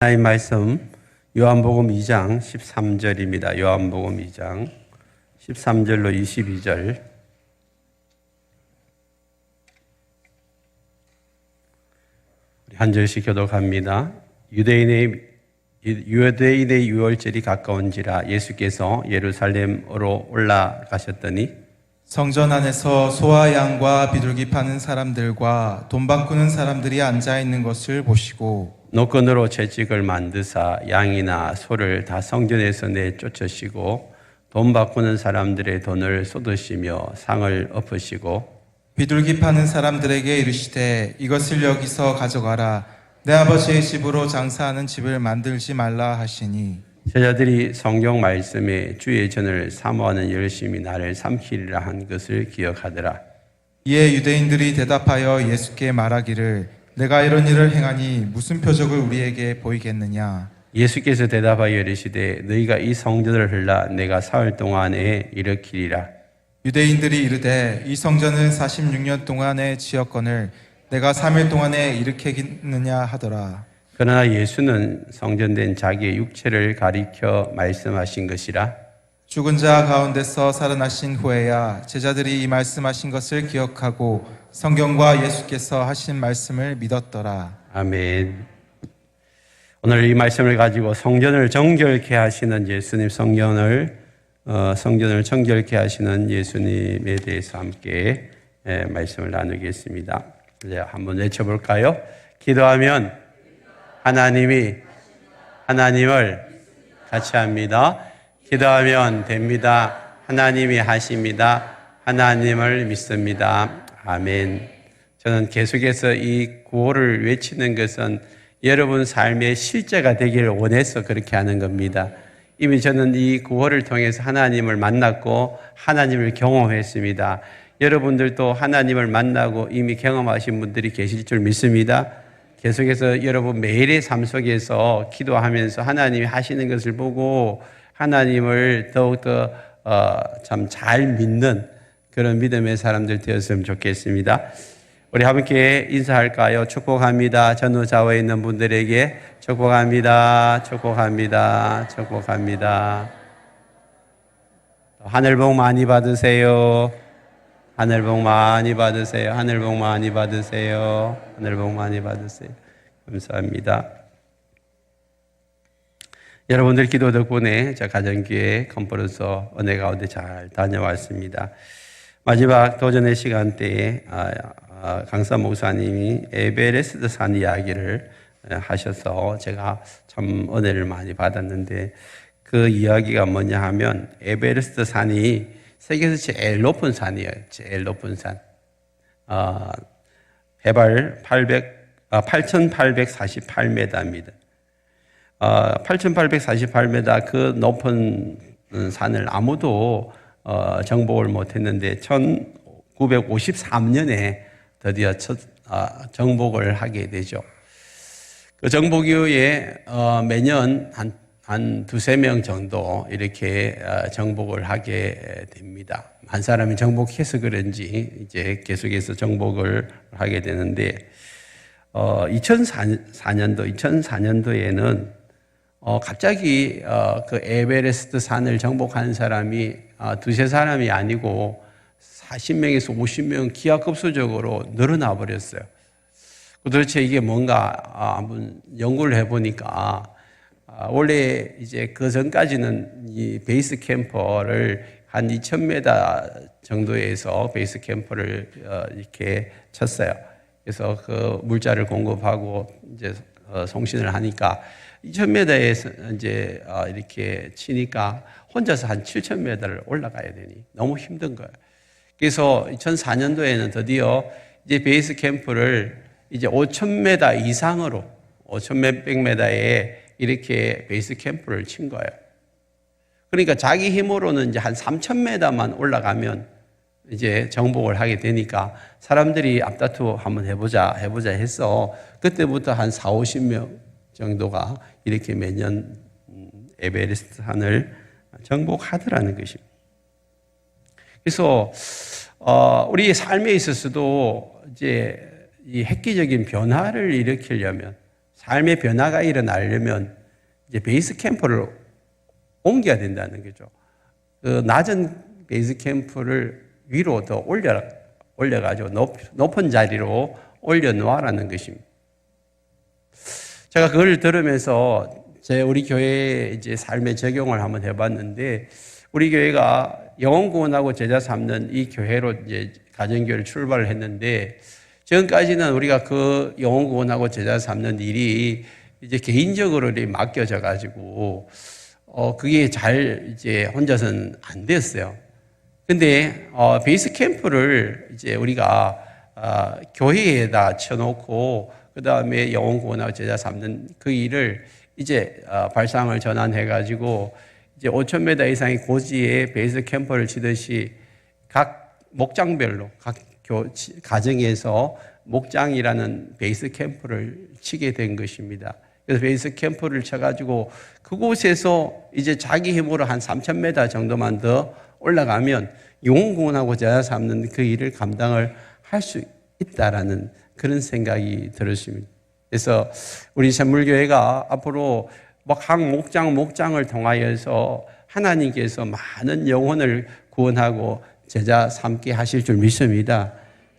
하나님 말씀 요한복음 2장 13절입니다. 요한복음 2장 13절로 22절. 한 절씩 교독합니다. 유대인의 유월절이 가까운지라 예수께서 예루살렘으로 올라가셨더니 성전 안에서 소와 양과 비둘기 파는 사람들과 돈 바꾸는 사람들이 앉아 있는 것을 보시고 노끈으로 채찍을 만드사 양이나 소를 다 성전에서 내쫓으시고 돈 바꾸는 사람들의 돈을 쏟으시며 상을 엎으시고 비둘기 파는 사람들에게 이르시되 이것을 여기서 가져가라. 내 아버지의 집으로 장사하는 집을 만들지 말라 하시니 제자들이 성경 말씀에 주의 전을 사모하는 열심히 나를 삼키리라 한 것을 기억하더라. 이에 유대인들이 대답하여 예수께 말하기를 내가 이런 일을 행하니 무슨 표적을 우리에게 보이겠느냐. 예수께서 대답하여 이르시되 너희가 이 성전을 흘라 내가 사흘 동안에 일으키리라. 유대인들이 이르되 이 성전은 46년 동안에 지었거늘 내가 3일 동안에 일으키겠느냐 하더라. 그러나 예수는 성전된 자기의 육체를 가리켜 말씀하신 것이라. 죽은 자 가운데서 살아나신 후에야 제자들이 이 말씀하신 것을 기억하고 성경과 예수께서 하신 말씀을 믿었더라. 아멘. 오늘 이 말씀을 가지고 성전을 정결케 하시는 예수님, 성전을 정결케 하시는 예수님에 대해서 함께 말씀을 나누겠습니다. 이제 한번 외쳐볼까요? 기도하면 하나님을 같이 합니다. 기도하면 됩니다. 하나님이 하십니다. 하나님을 믿습니다. 아멘. 저는 계속해서 이 구호를 외치는 것은 여러분 삶의 실제가 되기를 원해서 그렇게 하는 겁니다. 이미 저는 이 구호를 통해서 하나님을 만났고 하나님을 경험했습니다. 여러분들도 하나님을 만나고 이미 경험하신 분들이 계실 줄 믿습니다. 계속해서 여러분 매일의 삶 속에서 기도하면서 하나님이 하시는 것을 보고 하나님을 더욱더 참 잘 믿는 그런 믿음의 사람들 되었으면 좋겠습니다. 우리 함께 인사할까요? 축복합니다. 전후 좌우에 있는 분들에게 축복합니다. 축복합니다. 축복합니다. 하늘 복 많이 받으세요. 하늘 복 많이 받으세요. 하늘 복 많이 받으세요. 하늘 복 많이 받으세요. 감사합니다. 여러분들 기도 덕분에 저 가정교회 컨퍼런스 은혜 가운데 잘 다녀왔습니다. 마지막 도전의 시간대에 강사 목사님이 에베레스트 산 이야기를 하셔서 제가 참 은혜를 많이 받았는데 그 이야기가 뭐냐 하면 에베레스트 산이 세계에서 제일 높은 산이에요. 제일 높은 산. 해발 8,848m입니다. 8,848m 그 높은 산을 아무도 정복을 못했는데 1953년에 드디어 첫 정복을 하게 되죠. 그 정복 이후에 매년 한 두세 명 정도 이렇게 정복을 하게 됩니다. 한 사람이 정복해서 그런지 이제 계속해서 정복을 하게 되는데 2004년도에는 갑자기 그 에베레스트 산을 정복한 사람이 두세 사람이 아니고 40명에서 50명 기하급수적으로 늘어나 버렸어요. 도대체 이게 뭔가 한번 연구를 해보니까 원래 이제 그 전까지는 이 베이스 캠퍼를 한 2,000m 정도에서 베이스 캠퍼를 이렇게 쳤어요. 그래서 그 물자를 공급하고 이제 송신을 하니까 2,000m에서 이제 이렇게 치니까 혼자서 한 7,000m를 올라가야 되니 너무 힘든 거예요. 그래서 2004년도에는 드디어 이제 베이스 캠프를 이제 5,000m 이상으로 5,100m에 이렇게 베이스 캠프를 친 거예요. 그러니까 자기 힘으로는 이제 한 3,000m만 올라가면 이제 정복을 하게 되니까 사람들이 앞다투어 한번 해보자 해서 그때부터 한 4, 50명 정도가 이렇게 매년 에베레스트 산을 정복하더라는 것입니다. 그래서 우리 삶에 있어서도 이제 이 획기적인 변화를 일으키려면 삶의 변화가 일어나려면 이제 베이스 캠프를 옮겨야 된다는 거죠. 그 낮은 베이스 캠프를 위로 더 올려가지고 높은 자리로 올려놓아라는 것입니다. 제가 그걸 들으면서 우리 교회의 이제 삶의 적용을 한번 해봤는데, 우리 교회가 영혼구원하고 제자 삼는 이 교회로 이제 가정교회를 출발을 했는데, 지금까지는 우리가 그 영혼구원하고 제자 삼는 일이 이제 개인적으로 맡겨져 가지고, 그게 잘 이제 혼자서는 안 됐어요. 근데, 베이스 캠프를 이제 우리가, 교회에다 쳐놓고, 그 다음에 영혼구원하고 제자 삼는 그 일을 이제, 발상을 전환해가지고, 이제 5,000m 이상의 고지에 베이스 캠프를 치듯이 각 목장별로, 각 가정에서 목장이라는 베이스 캠프를 치게 된 것입니다. 그래서 베이스 캠프를 쳐가지고 그곳에서 이제 자기 힘으로 한 3,000m 정도만 더 올라가면 영혼구원하고 제자 삼는 그 일을 감당을 할 수 있다라는 그런 생각이 들었습니다. 그래서 우리 샘물교회가 앞으로 각 목장을 통하여서 하나님께서 많은 영혼을 구원하고 제자 삼게 하실 줄 믿습니다.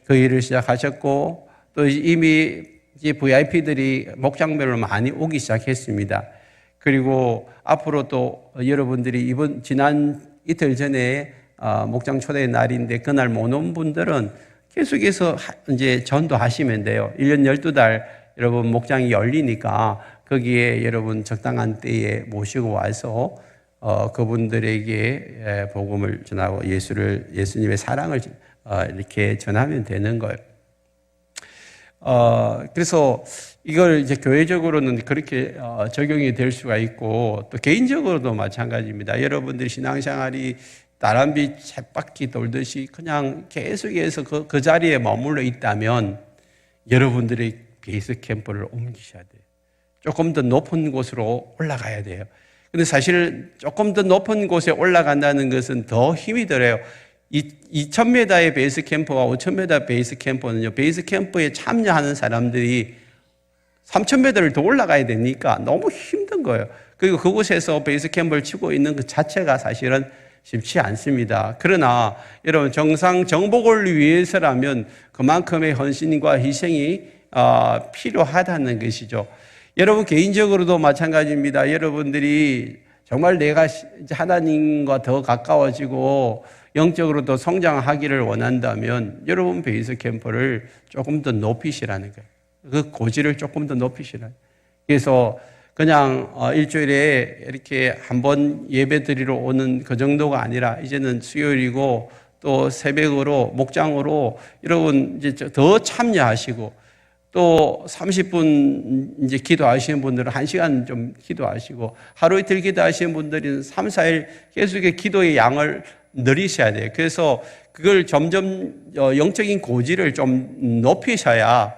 그 일을 시작하셨고, 또 이미 이제 VIP들이 목장별로 많이 오기 시작했습니다. 그리고 앞으로 또 여러분들이 지난 이틀 전에 목장 초대 날인데 그날 못 온 분들은 계속해서 이제 전도하시면 돼요. 1년 12달 여러분 목장이 열리니까 거기에 여러분 적당한 때에 모시고 와서 그분들에게 복음을 전하고 예수님의 사랑을 이렇게 전하면 되는 거예요. 그래서 이걸 이제 교회적으로는 그렇게 적용이 될 수가 있고, 또 개인적으로도 마찬가지입니다. 여러분들이 신앙생활이 다람쥐 쳇바퀴 돌듯이 그냥 계속해서 그 자리에 머물러 있다면 여러분들의 베이스 캠프를 옮기셔야 돼요. 조금 더 높은 곳으로 올라가야 돼요. 근데 사실 조금 더 높은 곳에 올라간다는 것은 더 힘이 들어요. 2,000m의 베이스 캠프와 5,000m 베이스 캠프는요, 베이스 캠프에 참여하는 사람들이 3,000m를 더 올라가야 되니까 너무 힘든 거예요. 그리고 그곳에서 베이스 캠프를 치고 있는 그 자체가 사실은 쉽지 않습니다. 그러나 여러분 정복을 위해서라면 그만큼의 헌신과 희생이 필요하다는 것이죠. 여러분 개인적으로도 마찬가지입니다. 여러분들이 정말 내가 하나님과 더 가까워지고 영적으로 더 성장하기를 원한다면 여러분 베이스 캠프를 조금 더 높이시라는 거예요. 그 고지를 조금 더 높이시라는 거예요. 그래서 그냥 일주일에 이렇게 한번 예배 드리러 오는 그 정도가 아니라 이제는 수요일이고 또 새벽으로 목장으로 여러분 이제 더 참여하시고, 또 30분 이제 기도하시는 분들은 1시간 좀 기도하시고, 하루 이틀 기도하시는 분들은 3, 4일 계속의 기도의 양을 늘리셔야 돼요. 그래서 그걸 점점 영적인 고지를 좀 높이셔야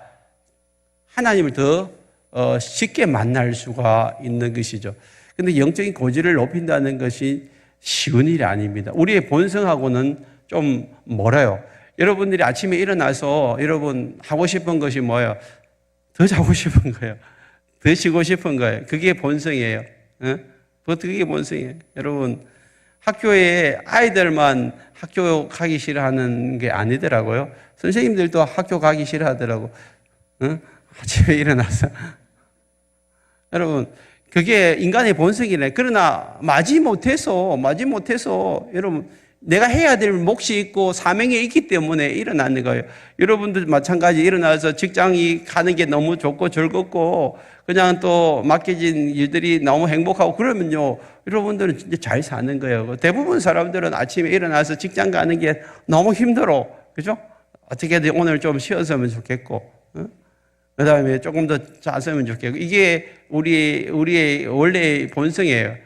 하나님을 더 쉽게 만날 수가 있는 것이죠. 근데 영적인 고지를 높인다는 것이 쉬운 일이 아닙니다. 우리의 본성하고는 좀 멀어요. 여러분들이 아침에 일어나서 여러분 하고 싶은 것이 뭐예요? 더 자고 싶은 거예요. 더 쉬고 싶은 거예요. 그게 본성이에요. 그게 본성이에요. 여러분, 학교에 아이들만 학교 가기 싫어하는 게 아니더라고요. 선생님들도 학교 가기 싫어하더라고. 아침에 일어나서. 여러분, 그게 인간의 본성이네. 그러나 마지못해서 여러분, 내가 해야 될 몫이 있고 사명이 있기 때문에 일어나는 거예요. 여러분들 마찬가지 일어나서 직장이 가는 게 너무 좋고 즐겁고 그냥 또 맡겨진 일들이 너무 행복하고 그러면요, 여러분들은 진짜 잘 사는 거예요. 대부분 사람들은 아침에 일어나서 직장 가는 게 너무 힘들어. 그죠? 어떻게든 오늘 좀 쉬었으면 좋겠고, 그 다음에 조금 더 잤으면 좋겠고, 이게 우리의 원래의 본성이에요.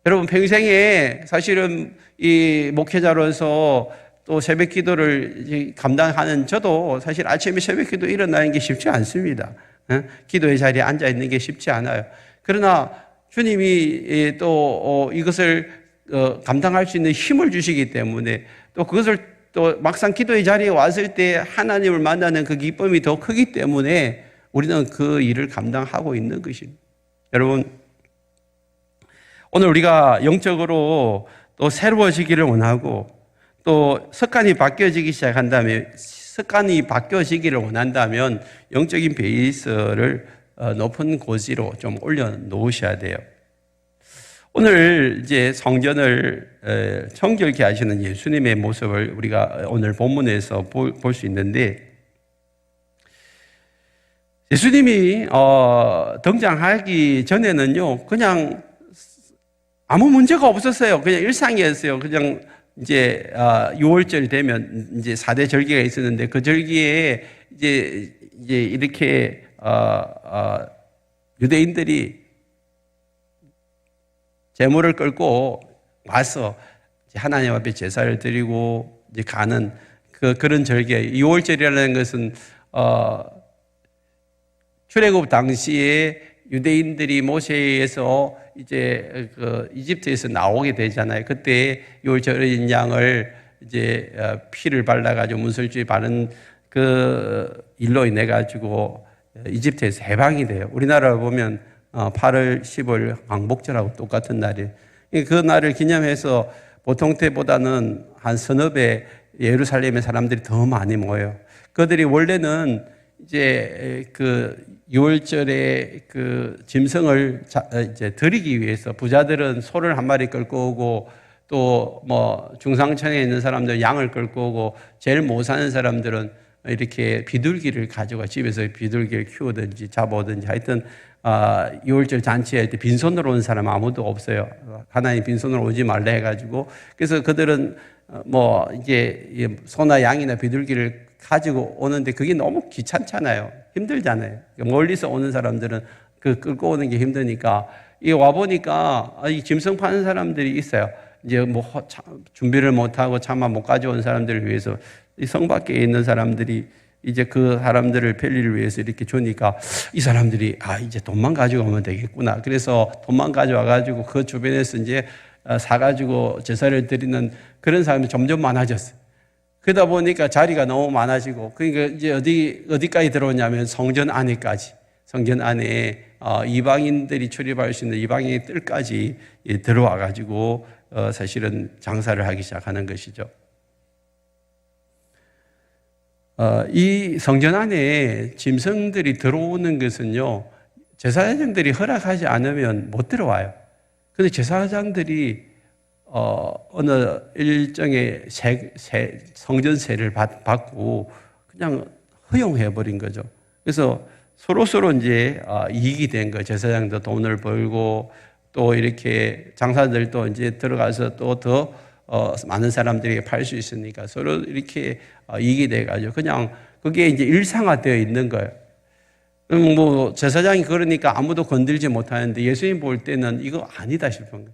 여러분 평생에 사실은 이 목회자로서 또 새벽 기도를 감당하는 저도 사실 아침에 새벽 기도 일어나는 게 쉽지 않습니다. 기도의 자리에 앉아 있는 게 쉽지 않아요. 그러나 주님이 또 이것을 감당할 수 있는 힘을 주시기 때문에, 또 그것을 또 막상 기도의 자리에 왔을 때 하나님을 만나는 그 기쁨이 더 크기 때문에 우리는 그 일을 감당하고 있는 것입니다. 여러분, 오늘 우리가 영적으로 또 새로워지기를 원하고 또 습관이 바뀌어지기를 원한다면 영적인 베이스를 높은 고지로 좀 올려놓으셔야 돼요. 오늘 이제 성전을 정결케 하시는 예수님의 모습을 우리가 오늘 본문에서 볼 수 있는데, 예수님이 등장하기 전에는요, 그냥 아무 문제가 없었어요. 그냥 일상이었어요. 그냥 이제 6월절 되면 이제 4대 절기가 있었는데 그 절기에 이제 이렇게 유대인들이 제물을 끌고 와서 하나님 앞에 제사를 드리고 이제 가는 그런 절기. 6월절이라는 것은 출애굽 당시에 유대인들이 모세에서 이제 이집트에서 나오게 되잖아요. 그때 6월절 어린 양을 이제 피를 발라가지고 문설주에 바른 그 일로 인해 가지고 이집트에서 해방이 돼요. 우리나라로 보면 8월 10월 광복절하고 똑같은 날이에요. 그 날을 기념해서 보통 때보다는 한 서너 배 예루살렘의 사람들이 더 많이 모여요. 그들이 원래는 이제 그 6월절에 그 짐승을 이제 드리기 위해서 부자들은 소를 한 마리 끌고 오고 또 뭐 중상층에 있는 사람들은 양을 끌고 오고 제일 못 사는 사람들은 이렇게 비둘기를 가져가 집에서 비둘기를 키우든지 잡아오든지 하여튼 6월절 잔치할 때 빈손으로 온 사람 아무도 없어요. 하나님 빈손으로 오지 말래 해가지고 그래서 그들은 뭐 이제 소나 양이나 비둘기를 가지고 오는데 그게 너무 귀찮잖아요. 힘들잖아요. 멀리서 오는 사람들은 그 끌고 오는 게 힘드니까 이게 와 보니까 이 짐승 파는 사람들이 있어요. 이제 뭐 준비를 못 하고 차마 못 가져온 사람들을 위해서 이 성 밖에 있는 사람들이 이제 그 사람들을 편리를 위해서 이렇게 주니까 이 사람들이 이제 돈만 가지고 오면 되겠구나. 그래서 돈만 가져와 가지고 그 주변에서 이제 사가지고 제사를 드리는 그런 사람이 점점 많아졌어요. 그러다 보니까 자리가 너무 많아지고, 그러니까 이제 어디까지 들어오냐면 성전 안에까지, 성전 안에 이방인들이 출입할 수 있는 이방인의 뜰까지 들어와가지고 사실은 장사를 하기 시작하는 것이죠. 이 성전 안에 짐승들이 들어오는 것은요, 제사장들이 허락하지 않으면 못 들어와요. 그런데 제사장들이 어느 일정의 성전세를 받고 그냥 허용해버린 거죠. 그래서 서로 이제 이익이 된 거예요. 제사장도 돈을 벌고 또 이렇게 장사들도 이제 들어가서 또 더 많은 사람들에게 팔 수 있으니까 서로 이렇게 이익이 돼가지고 그냥 그게 이제 일상화되어 있는 거예요. 뭐 제사장이 그러니까 아무도 건들지 못하는데 예수님 볼 때는 이거 아니다 싶은 거예요.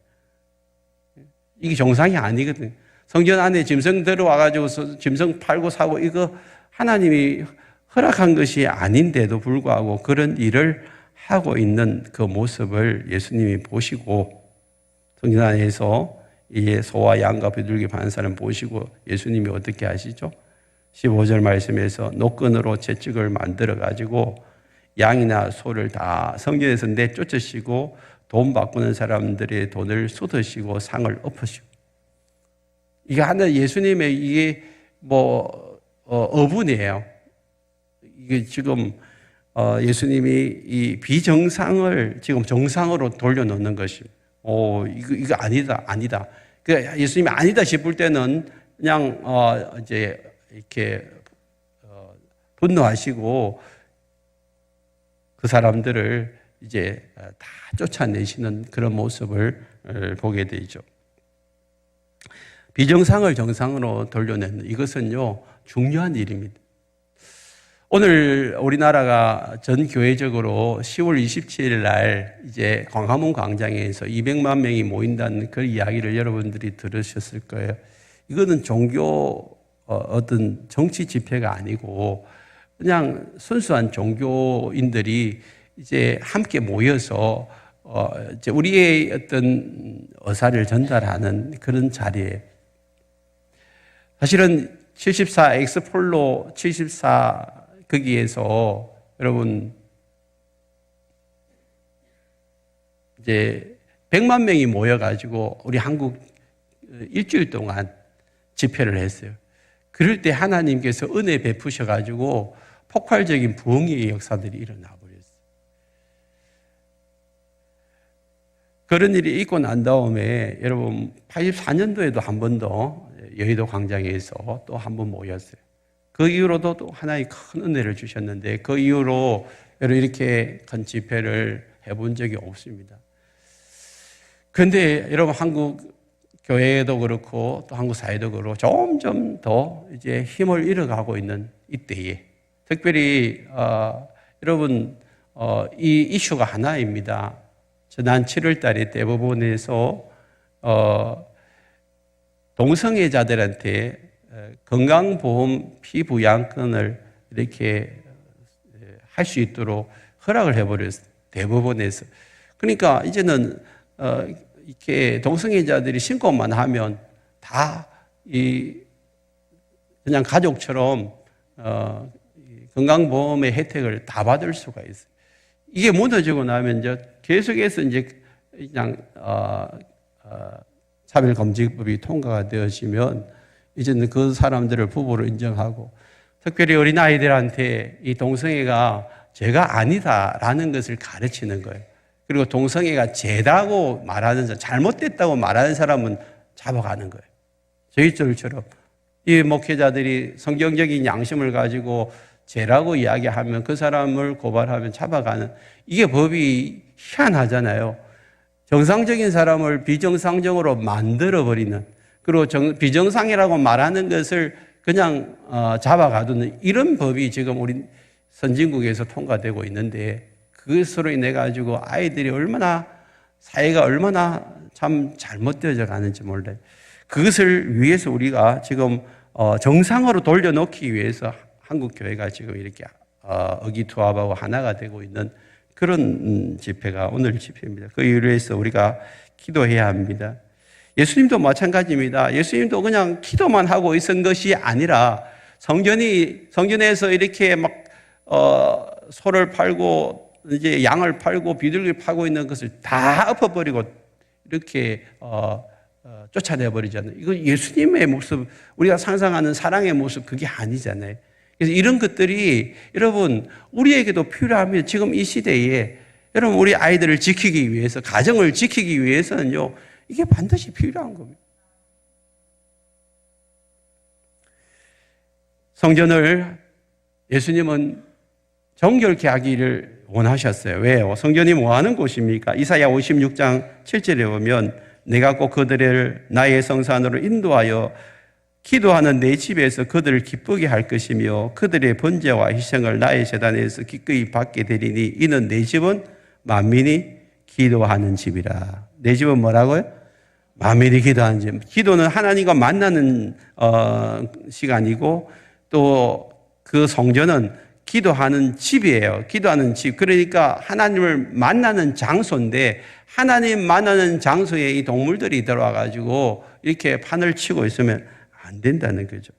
이게 정상이 아니거든요. 성전 안에 짐승 들어와가지고 짐승 팔고 사고 이거 하나님이 허락한 것이 아닌데도 불구하고 그런 일을 하고 있는 그 모습을 예수님이 보시고 성전 안에서 이 소와 양과 비둘기 파는 사람 보시고 예수님이 어떻게 하시죠? 15절 말씀에서 노끈으로 채찍을 만들어가지고 양이나 소를 다 성전에서 내쫓으시고 돈 바꾸는 사람들의 돈을 쏟으시고 상을 엎으시고. 이게 하나 예수님의 이게 뭐 어분이에요. 이게 지금 예수님이 이 비정상을 지금 정상으로 돌려놓는 것입니다. 이거 아니다. 그 예수님이 아니다 싶을 때는 그냥 이제 이렇게 분노하시고 그 사람들을 이제 다 쫓아내시는 그런 모습을 보게 되죠. 비정상을 정상으로 돌려내는 이것은요 중요한 일입니다. 오늘 우리나라가 전 교회적으로 10월 27일 날 이제 광화문 광장에서 200만 명이 모인다는 그 이야기를 여러분들이 들으셨을 거예요. 이거는 종교 어떤 정치 집회가 아니고 그냥 순수한 종교인들이 이제 함께 모여서 이제 우리의 어떤 의사를 전달하는 그런 자리에 사실은 74 엑스폴로 74 거기에서 여러분 이제 100만 명이 모여가지고 우리 한국 일주일 동안 집회를 했어요. 그럴 때 하나님께서 은혜 베푸셔가지고 폭발적인 부흥의 역사들이 일어나 버렸어요. 그런 일이 있고 난 다음에 여러분 84년도에도 한 번 더 여의도 광장에서 또 한 번 모였어요. 그 이후로도 또 하나의 큰 은혜를 주셨는데 그 이후로 여러분 이렇게 큰 집회를 해본 적이 없습니다. 그런데 여러분 한국 교회도 그렇고 또 한국 사회도 그렇고 점점 더 이제 힘을 잃어가고 있는 이때에 특별히 여러분 이 이슈가 하나입니다. 지난 7월 달에 대법원에서 동성애자들한테 건강보험 피부양권을 이렇게 할 수 있도록 허락을 해버렸어요. 대법원에서. 그러니까 이제는 이렇게 동성애자들이 신고만 하면 다 그냥 가족처럼 건강보험의 혜택을 다 받을 수가 있어요. 이게 무너지고 나면 이제 계속해서 이제 그냥 차별금지법이 통과가 되어지면 이제는 그 사람들을 부부로 인정하고 특별히 어린아이들한테 이 동성애가 죄가 아니다라는 것을 가르치는 거예요. 그리고 동성애가 죄다고 말하는 사람, 잘못됐다고 말하는 사람은 잡아가는 거예요. 저희들처럼 이 목회자들이 성경적인 양심을 가지고 죄라고 이야기하면 그 사람을 고발하면 잡아가는 이게 법이 희한하잖아요. 정상적인 사람을 비정상적으로 만들어버리는 그리고 비정상이라고 말하는 것을 그냥 잡아가두는 이런 법이 지금 우리 선진국에서 통과되고 있는데 그것으로 인해 가지고 아이들이 얼마나 사회가 얼마나 참 잘못되어져 가는지 몰라요. 그것을 위해서 우리가 지금 정상으로 돌려놓기 위해서 한국 교회가 지금 이렇게 의기투합하고 하나가 되고 있는 그런 집회가 오늘 집회입니다. 그 이유로 해서 우리가 기도해야 합니다. 예수님도 마찬가지입니다. 예수님도 그냥 기도만 하고 있은 것이 아니라 성전에서 이렇게 막 소를 팔고 이제 양을 팔고 비둘기를 파고 있는 것을 다 엎어버리고 이렇게 쫓아내 버리잖아요. 이거 예수님의 모습, 우리가 상상하는 사랑의 모습 그게 아니잖아요. 그래서 이런 것들이 여러분 우리에게도 필요합니다. 지금 이 시대에 여러분 우리 아이들을 지키기 위해서 가정을 지키기 위해서는요 이게 반드시 필요한 겁니다. 성전을 예수님은 정결케 하기를 원하셨어요. 왜요? 성전이 뭐 하는 곳입니까? 이사야 56장 7절에 보면 내가 꼭 그들을 나의 성산으로 인도하여 기도하는 내 집에서 그들을 기쁘게 할 것이며 그들의 번제와 희생을 나의 제단에서 기꺼이 받게 되리니 이는 내 집은 만민이 기도하는 집이라. 내 집은 뭐라고요? 만민이 기도하는 집. 기도는 하나님과 만나는 시간이고 또 그 성전은 기도하는 집이에요. 기도하는 집. 그러니까 하나님을 만나는 장소인데 하나님 만나는 장소에 이 동물들이 들어와 가지고 이렇게 판을 치고 있으면 안 된다는 거죠.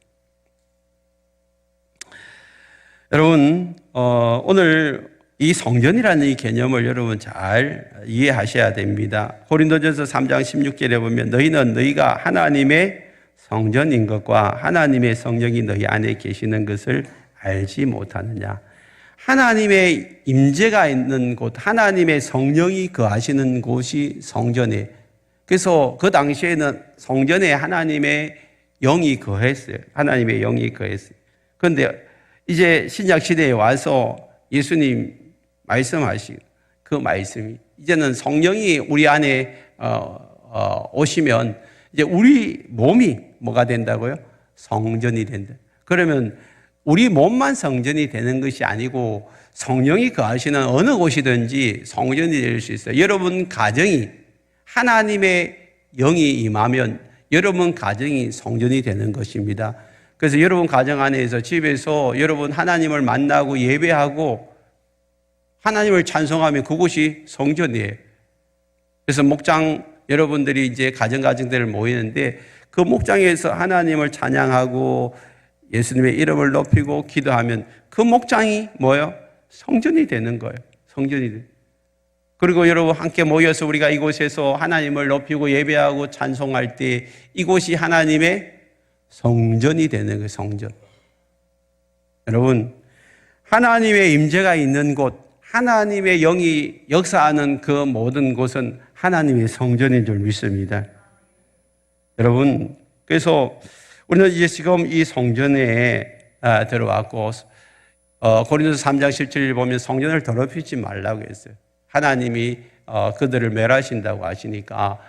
여러분 오늘 이 성전이라는 이 개념을 여러분 잘 이해하셔야 됩니다. 고린도전서 3장 16절에 보면 너희는 너희가 하나님의 성전인 것과 하나님의 성령이 너희 안에 계시는 것을 알지 못하느냐. 하나님의 임재가 있는 곳, 하나님의 성령이 거하시는 곳이 성전에. 그래서 그 당시에는 성전에 하나님의 영이 거했어요. 하나님의 영이 거했어요. 그런데 이제 신약 시대에 와서 예수님 말씀하신 그 말씀이 이제는 성령이 우리 안에 오시면 이제 우리 몸이 뭐가 된다고요? 성전이 된다. 그러면 우리 몸만 성전이 되는 것이 아니고 성령이 거하시는 어느 곳이든지 성전이 될 수 있어요. 여러분 가정이 하나님의 영이 임하면 여러분 가정이 성전이 되는 것입니다. 그래서 여러분 가정 안에서 집에서 여러분 하나님을 만나고 예배하고 하나님을 찬송하면 그곳이 성전이에요. 그래서 목장 여러분들이 이제 가정들 모이는데 그 목장에서 하나님을 찬양하고 예수님의 이름을 높이고 기도하면 그 목장이 뭐예요? 성전이 되는 거예요. 성전이 돼. 그리고 여러분 함께 모여서 우리가 이곳에서 하나님을 높이고 예배하고 찬송할 때 이곳이 하나님의 성전이 되는 거예요. 성전. 여러분, 하나님의 임재가 있는 곳, 하나님의 영이 역사하는 그 모든 곳은 하나님의 성전인 줄 믿습니다. 여러분, 그래서 우리는 이제 지금 이 성전에 들어왔고, 고린도서 3장 17절 보면 성전을 더럽히지 말라고 했어요. 하나님이 그들을 멸하신다고 하시니까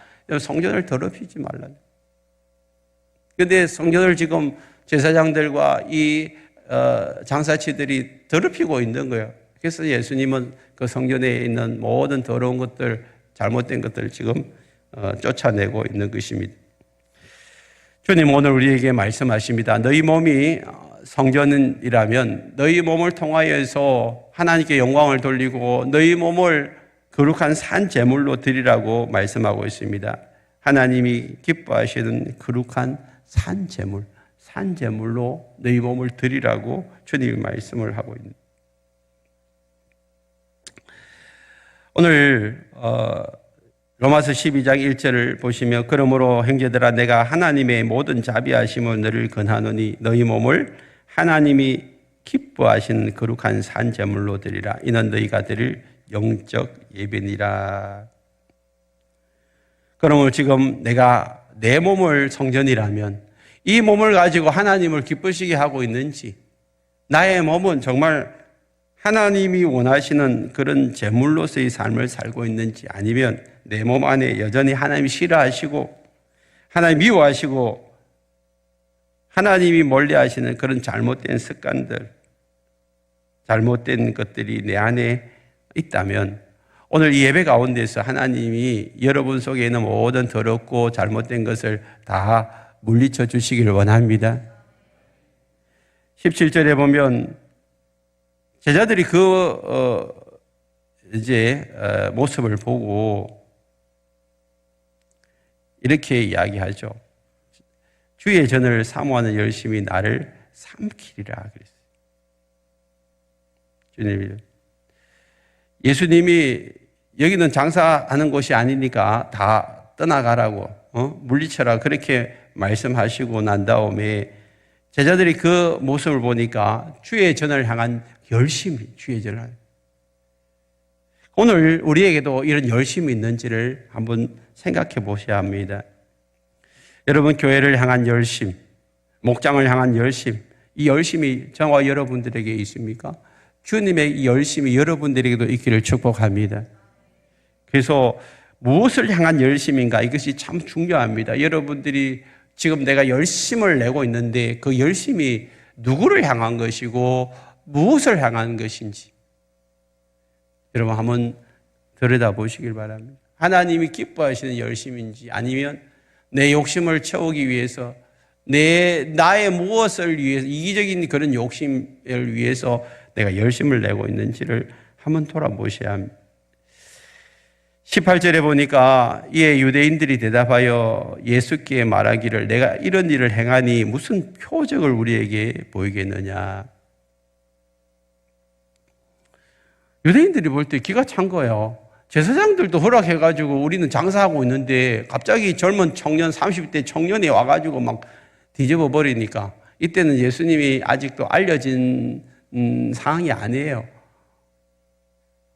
성전을 더럽히지 말라고. 그런데 성전을 지금 제사장들과 이 장사치들이 더럽히고 있는 거예요. 그래서 예수님은 그 성전에 있는 모든 더러운 것들, 잘못된 것들을 지금 쫓아내고 있는 것입니다. 주님 오늘 우리에게 말씀하십니다. 너희 몸이 성전이라면 너희 몸을 통하여서 하나님께 영광을 돌리고 너희 몸을 거룩한 산 제물로 드리라고 말씀하고 있습니다. 하나님이 기뻐하시는 거룩한 산 제물로 너희 몸을 드리라고 주님이 말씀을 하고 있습니다. 오늘 로마서 12장 1절을 보시면 그러므로 형제들아 내가 하나님의 모든 자비하심을 너를 권하노니 너희 몸을 하나님이 기뻐하신 거룩한 산 제물로 드리라. 이는 너희가 드릴 영적 예배니라. 그러므로 지금 내가 내 몸을 성전이라면 이 몸을 가지고 하나님을 기쁘시게 하고 있는지, 나의 몸은 정말 하나님이 원하시는 그런 제물로서의 삶을 살고 있는지, 아니면 내 몸 안에 여전히 하나님이 싫어하시고 하나님 미워하시고 하나님이 멀리하시는 그런 잘못된 습관들, 잘못된 것들이 내 안에 있다면 오늘 이 예배 가운데서 하나님이 여러분 속에 있는 모든 더럽고 잘못된 것을 다 물리쳐 주시기를 원합니다. 17절에 보면 제자들이 모습을 보고 이렇게 이야기하죠. 주의 전을 사모하는 열심이 나를 삼키리라 그랬어요. 주님이, 예수님이 여기는 장사하는 곳이 아니니까 다 떠나가라고 물리쳐라 그렇게 말씀하시고 난 다음에 제자들이 그 모습을 보니까 주의 전을 향한 열심이, 주의 전을. 오늘 우리에게도 이런 열심이 있는지를 한번 생각해 보셔야 합니다. 여러분, 교회를 향한 열심, 목장을 향한 열심, 이 열심이 저와 여러분들에게 있습니까? 주님의 이 열심이 여러분들에게도 있기를 축복합니다. 그래서 무엇을 향한 열심인가? 이것이 참 중요합니다. 여러분들이 지금 내가 열심을 내고 있는데 그 열심이 누구를 향한 것이고 무엇을 향한 것인지 여러분 한번 들여다보시길 바랍니다. 하나님이 기뻐하시는 열심인지, 아니면 내 욕심을 채우기 위해서, 나의 무엇을 위해서, 이기적인 그런 욕심을 위해서 내가 열심을 내고 있는지를 한번 돌아보셔야 합니다. 18절에 보니까 이에 유대인들이 대답하여 예수께 말하기를 내가 이런 일을 행하니 무슨 표적을 우리에게 보이겠느냐. 유대인들이 볼 때 기가 찬 거예요. 제사장들도 허락해가지고 우리는 장사하고 있는데 갑자기 젊은 청년, 30대 청년이 와가지고 막 뒤집어 버리니까, 이때는 예수님이 아직도 알려진 상황이 아니에요.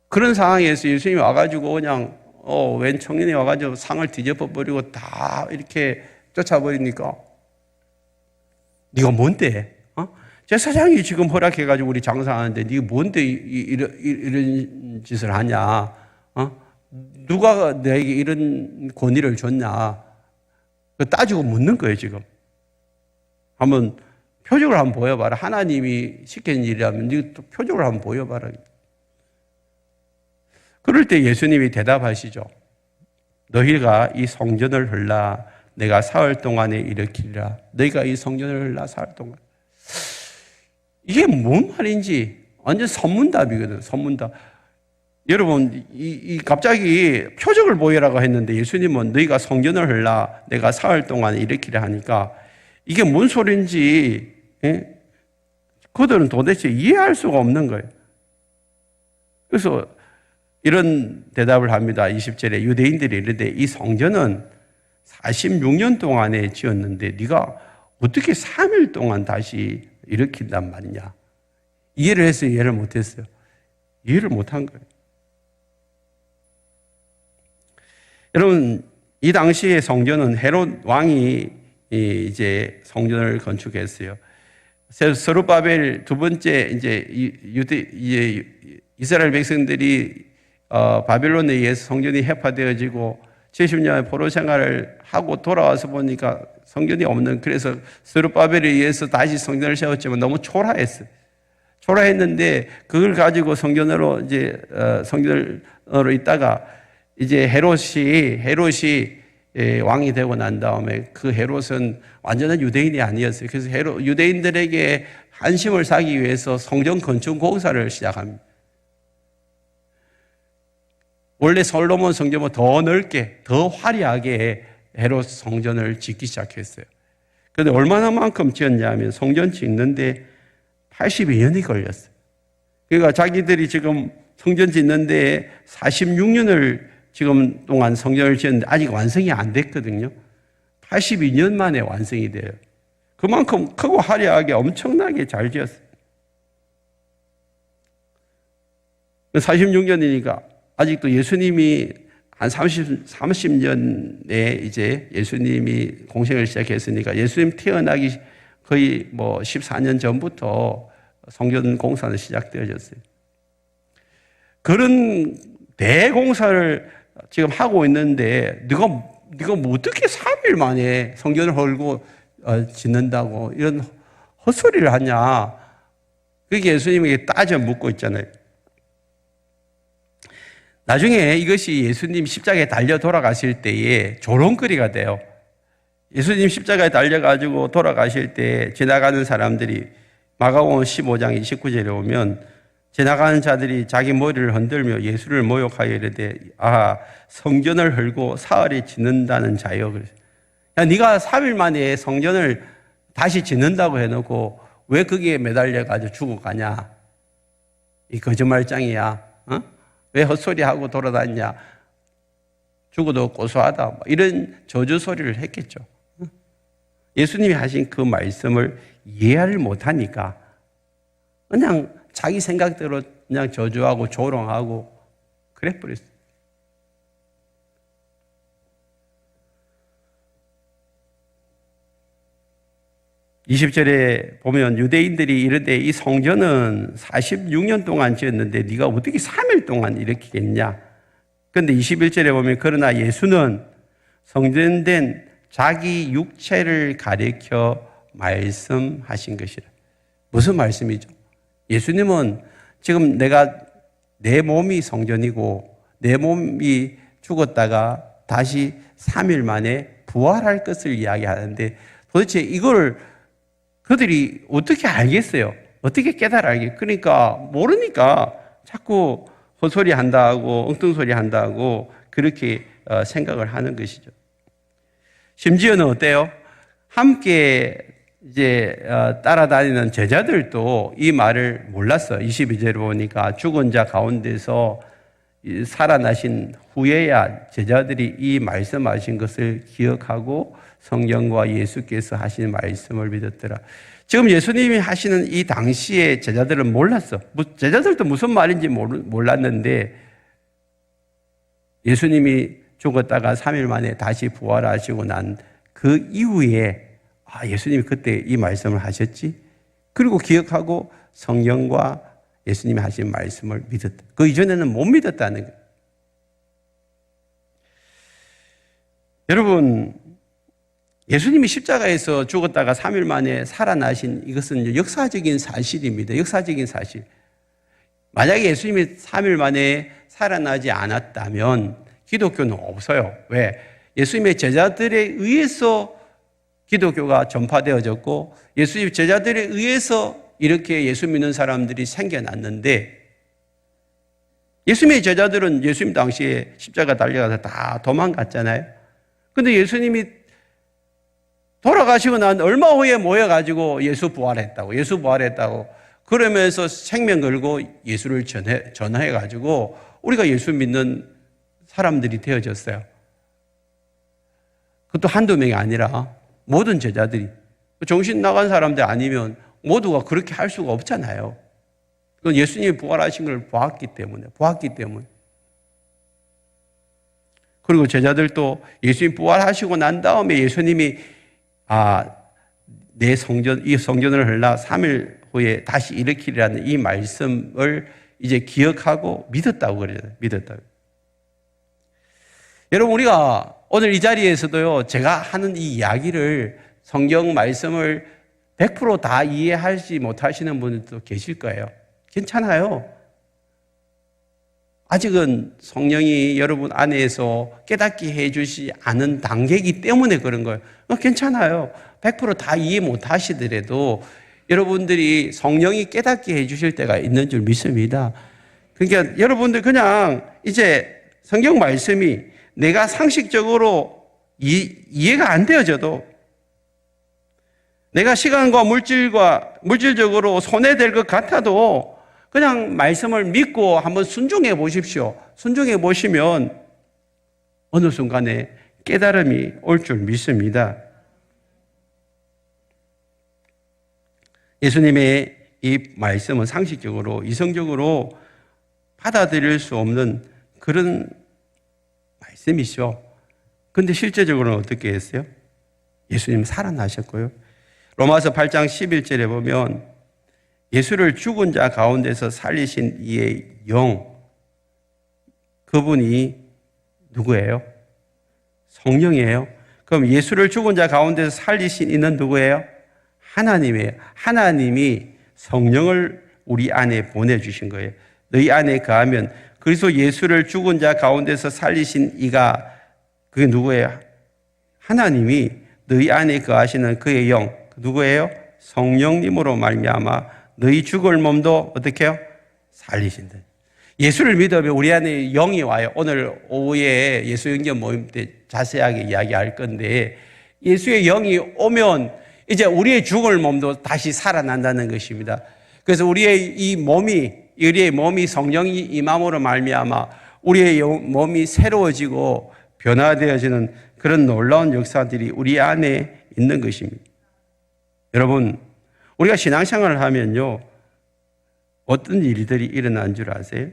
그런 상황에서 예수님이 와가지고 그냥 웬 청년이 와가지고 상을 뒤집어 버리고 다 이렇게 쫓아버리니까 네가 뭔데? 제사장이 지금 허락해가지고 우리 장사하는데 네가 뭔데 이런 짓을 하냐? 누가 내게 이런 권위를 줬냐? 따지고 묻는 거예요, 지금. 한번 표적을 한번 보여봐라. 하나님이 시킨 일이라면 네가 또 표적을 한번 보여봐라. 그럴 때 예수님이 대답하시죠. 너희가 이 성전을 흘라 내가 사흘 동안에 일으키리라. 너희가 이 성전을 흘라 사흘 동안. 이게 뭔 말인지 완전 선문답이거든. 선문답. 여러분, 갑자기 표적을 보이라고 했는데 예수님은 너희가 성전을 흘라 내가 사흘 동안에 일으키라 하니까 이게 뭔 소리인지 그들은 도대체 이해할 수가 없는 거예요. 그래서 이런 대답을 합니다. 20절에 유대인들이 이르되 이 성전은 46년 동안에 지었는데 네가 어떻게 3일 동안 다시 일으킨단 말이냐. 이해를 했어요? 이해를 못했어요? 이해를 못한 거예요. 여러분, 이 당시의 성전은 헤롯 왕이 이제 성전을 건축했어요. 스룹바벨 두 번째 이스라엘 백성들이 바벨론에 의해서 성전이 해파되어지고 70년의 포로 생활을 하고 돌아와서 보니까 성전이 없는, 그래서 스룹바벨에 의해서 다시 성전을 세웠지만 너무 초라했어요. 초라했는데 그걸 가지고 성전으로 성전으로 있다가 이제 헤롯이 왕이 되고 난 다음에 그 헤롯은 완전한 유대인이 아니었어요. 그래서 유대인들에게 한심을 사기 위해서 성전 건축 공사를 시작합니다. 원래 솔로몬 성전은 더 넓게, 더 화려하게 헤롯 성전을 짓기 시작했어요. 그런데 얼마나만큼 지었냐면 성전 짓는데 82년이 걸렸어요. 그러니까 자기들이 지금 성전 짓는데 46년을 지금 동안 성전을 지었는데 아직 완성이 안 됐거든요. 82년 만에 완성이 돼요. 그만큼 크고 화려하게 엄청나게 잘 지었어요. 46년이니까 아직도 예수님이 한 30년에 이제 예수님이 공생을 시작했으니까 예수님 태어나기 거의 14년 전부터 성전 공사는 시작되어졌어요. 그런 대공사를 지금 하고 있는데 네가 어떻게 3일 만에 성전을 헐고 짓는다고 이런 헛소리를 하냐. 그게 예수님에게 따져 묻고 있잖아요. 나중에 이것이 예수님 십자가에 달려 돌아가실 때에 조롱거리가 돼요. 예수님 십자가에 달려가지고 돌아가실 때 지나가는 사람들이 마가복음 15장 29절에 오면 지나가는 자들이 자기 머리를 흔들며 예수를 모욕하여 이르되 성전을 헐고 사흘에 짓는다는 자여. 야, 네가 3일 만에 성전을 다시 짓는다고 해놓고 왜 거기에 매달려가지고 죽어가냐. 이 거짓말장이야. 왜 헛소리하고 돌아다니냐. 죽어도 고소하다. 이런 저주 소리를 했겠죠. 예수님이 하신 그 말씀을 이해를 못하니까 그냥 자기 생각대로 그냥 저주하고 조롱하고 그래 버렸어요. (20절에) 보면 유대인들이 이르되 이 성전은 46년 동안 지었는데 네가 어떻게 3일 동안 일으키겠냐. 그런데 21절에 보면 그러나 예수는 성전된 자기 육체를 가리켜 말씀하신 것이라. 무슨 말씀이죠? 예수님은 지금 내 몸이 성전이고 내 몸이 죽었다가 다시 3일 만에 부활할 것을 이야기하는데 도대체 이걸 그들이 어떻게 알겠어요? 어떻게 깨달아 알겠어요? 그러니까 모르니까 자꾸 헛소리 한다고 엉뚱소리 한다고 그렇게 생각을 하는 것이죠. 심지어는 어때요? 함께 이제 따라다니는 제자들도 이 말을 몰랐어. 22절에 보니까 죽은 자 가운데서 살아나신 후에야 제자들이 이 말씀하신 것을 기억하고 성령과 예수께서 하신 말씀을 믿었더라. 지금 예수님이 하시는 이 당시에 제자들은 몰랐어. 제자들도 무슨 말인지 몰랐는데 예수님이 죽었다가 3일 만에 다시 부활하시고 난 그 이후에 예수님이 그때 이 말씀을 하셨지? 그리고 기억하고 성령과 예수님이 하신 말씀을 믿었다. 그 이전에는 못 믿었다는 거예요. 여러분, 예수님이 십자가에서 죽었다가 3일 만에 살아나신 이것은 역사적인 사실입니다. 역사적인 사실. 만약에 예수님이 3일 만에 살아나지 않았다면 기독교는 없어요. 왜? 예수님의 제자들에 의해서 기독교가 전파되어졌고 예수님 제자들에 의해서 이렇게 예수 믿는 사람들이 생겨났는데 예수님의 제자들은 예수님 당시에 십자가 달려가서 다 도망갔잖아요. 그런데 예수님이 돌아가시고 난 얼마 후에 모여가지고 예수 부활했다고 그러면서 생명 걸고 예수를 전해가지고 우리가 예수 믿는 사람들이 되어졌어요. 그것도 한두 명이 아니라 모든 제자들이. 정신 나간 사람들 아니면 모두가 그렇게 할 수가 없잖아요. 그건 예수님이 부활하신 걸 보았기 때문에. 그리고 제자들도 예수님 부활하시고 난 다음에 예수님이 내 이 성전을 흘러 3일 후에 다시 일으키리라는 이 말씀을 이제 기억하고 믿었다고 그러잖아요. 믿었다고. 여러분, 우리가 오늘 이 자리에서도요, 제가 하는 이 이야기를 성경 말씀을 100% 다 이해하지 못하시는 분들도 계실 거예요. 괜찮아요. 아직은 성령이 여러분 안에서 깨닫게 해주지 않은 단계이기 때문에 그런 거예요. 괜찮아요. 100%다 이해 못하시더라도 여러분들이 성령이 깨닫게 해주실 때가 있는 줄 믿습니다. 그러니까 여러분들 그냥 이제 성경 말씀이 내가 상식적으로 이해가 안 되어져도 내가 시간과 물질적으로 손해될 것 같아도 그냥 말씀을 믿고 한번 순종해 보십시오. 순종해 보시면 어느 순간에 깨달음이 올 줄 믿습니다. 예수님의 이 말씀은 상식적으로, 이성적으로 받아들일 수 없는 그런 말씀이죠. 그런데 실제적으로는 어떻게 했어요? 예수님 살아나셨고요. 로마서 8장 11절에 보면 예수를 죽은 자 가운데서 살리신 이의 영, 그분이 누구예요? 성령이에요. 그럼 예수를 죽은 자 가운데서 살리신 이는 누구예요? 하나님이에요. 하나님이 성령을 우리 안에 보내주신 거예요. 너희 안에 거하면, 그래서 예수를 죽은 자 가운데서 살리신 이가 그게 누구예요? 하나님이 너희 안에 거하시는 그의 영, 누구예요? 성령님으로 말미암아 너희 죽을 몸도 어떻게 해요? 살리신다. 예수를 믿으면 우리 안에 영이 와요. 오늘 오후에 예수 영접 모임 때 자세하게 이야기할 건데, 예수의 영이 오면 이제 우리의 죽을 몸도 다시 살아난다는 것입니다. 그래서 우리의 몸이 성령이 임함으로 말미암아 우리의 몸이 새로워지고 변화되어지는 그런 놀라운 역사들이 우리 안에 있는 것입니다. 여러분, 우리가 신앙생활을 하면요, 어떤 일들이 일어난 줄 아세요?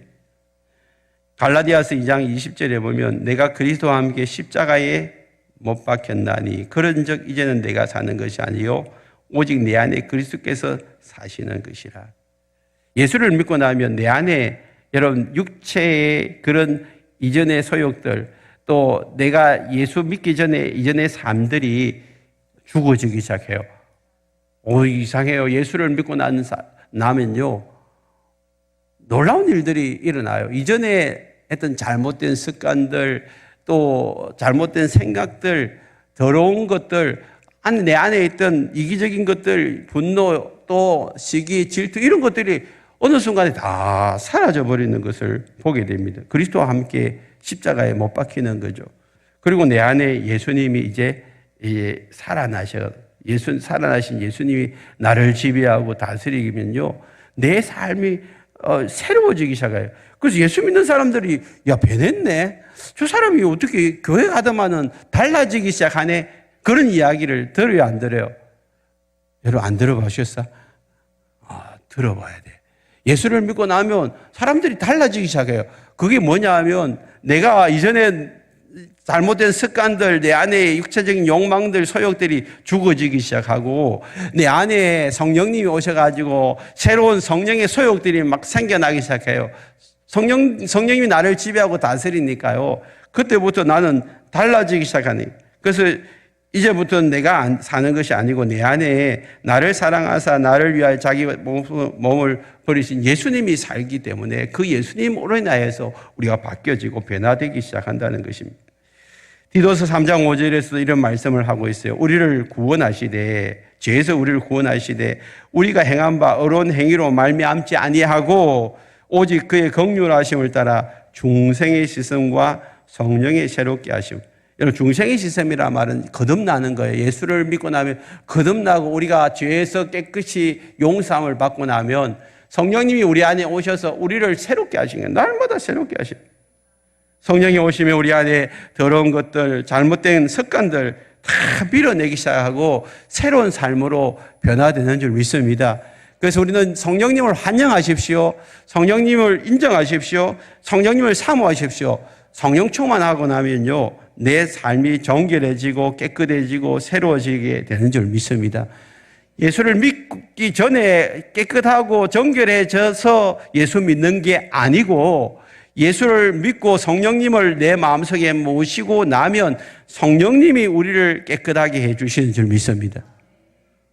갈라디아서 2장 20절에 보면 내가 그리스도와 함께 십자가에 못 박혔나니 그런즉 이제는 내가 사는 것이 아니요 오직 내 안에 그리스도께서 사시는 것이라. 예수를 믿고 나면 내 안에 여러분 육체의 그런 이전의 소욕들, 또 내가 예수 믿기 전에 이전의 삶들이 죽어지기 시작해요. 이상해요. 예수를 믿고 나면요 놀라운 일들이 일어나요. 이전에 했던 잘못된 습관들, 또 잘못된 생각들, 더러운 것들, 내 안에 있던 이기적인 것들, 분노, 또 시기, 질투, 이런 것들이 어느 순간에 다 사라져 버리는 것을 보게 됩니다. 그리스도와 함께 십자가에 못 박히는 거죠. 그리고 내 안에 예수님이 이제 살아나신 예수님이 나를 지배하고 다스리면요, 내 삶이 새로워지기 시작해요. 그래서 예수 믿는 사람들이 변했네. 저 사람이 어떻게 교회 가더만은 달라지기 시작하네. 그런 이야기를 들어요, 안 들어요? 여러분 안 들어보셨어? 들어봐야 돼. 예수를 믿고 나면 사람들이 달라지기 시작해요. 그게 뭐냐 하면 내가 이전에 잘못된 습관들, 내 안에 육체적인 욕망들, 소욕들이 죽어지기 시작하고 내 안에 성령님이 오셔가지고 새로운 성령의 소욕들이 막 생겨나기 시작해요. 성령님이 나를 지배하고 다스리니까요. 그때부터 나는 달라지기 시작하니. 그래서 이제부터는 내가 사는 것이 아니고 내 안에 나를 사랑하사 나를 위하여 자기 몸을 버리신 예수님이 살기 때문에 그 예수님으로 인하여서 우리가 바뀌어지고 변화되기 시작한다는 것입니다. 디도서 3장 5절에서도 이런 말씀을 하고 있어요. 우리를 구원하시되, 죄에서 우리를 구원하시되 우리가 행한 바 어려운 행위로 말미암지 아니하고 오직 그의 긍휼하심을 따라 중생의 시선과 성령의 새롭게 하심. 여러분, 중생의 시선이란 말은 거듭나는 거예요. 예수를 믿고 나면 거듭나고 우리가 죄에서 깨끗이 용서함을 받고 나면 성령님이 우리 안에 오셔서 우리를 새롭게 하신 거예요. 날마다 새롭게 하신 거예요. 성령이 오시면 우리 안에 더러운 것들, 잘못된 습관들 다 밀어내기 시작하고 새로운 삶으로 변화되는 줄 믿습니다. 그래서 우리는 성령님을 환영하십시오. 성령님을 인정하십시오. 성령님을 사모하십시오. 성령 충만하고 나면요, 내 삶이 정결해지고 깨끗해지고 새로워지게 되는 줄 믿습니다. 예수를 믿기 전에 깨끗하고 정결해져서 예수 믿는 게 아니고 예수를 믿고 성령님을 내 마음속에 모시고 나면 성령님이 우리를 깨끗하게 해주시는 줄 믿습니다.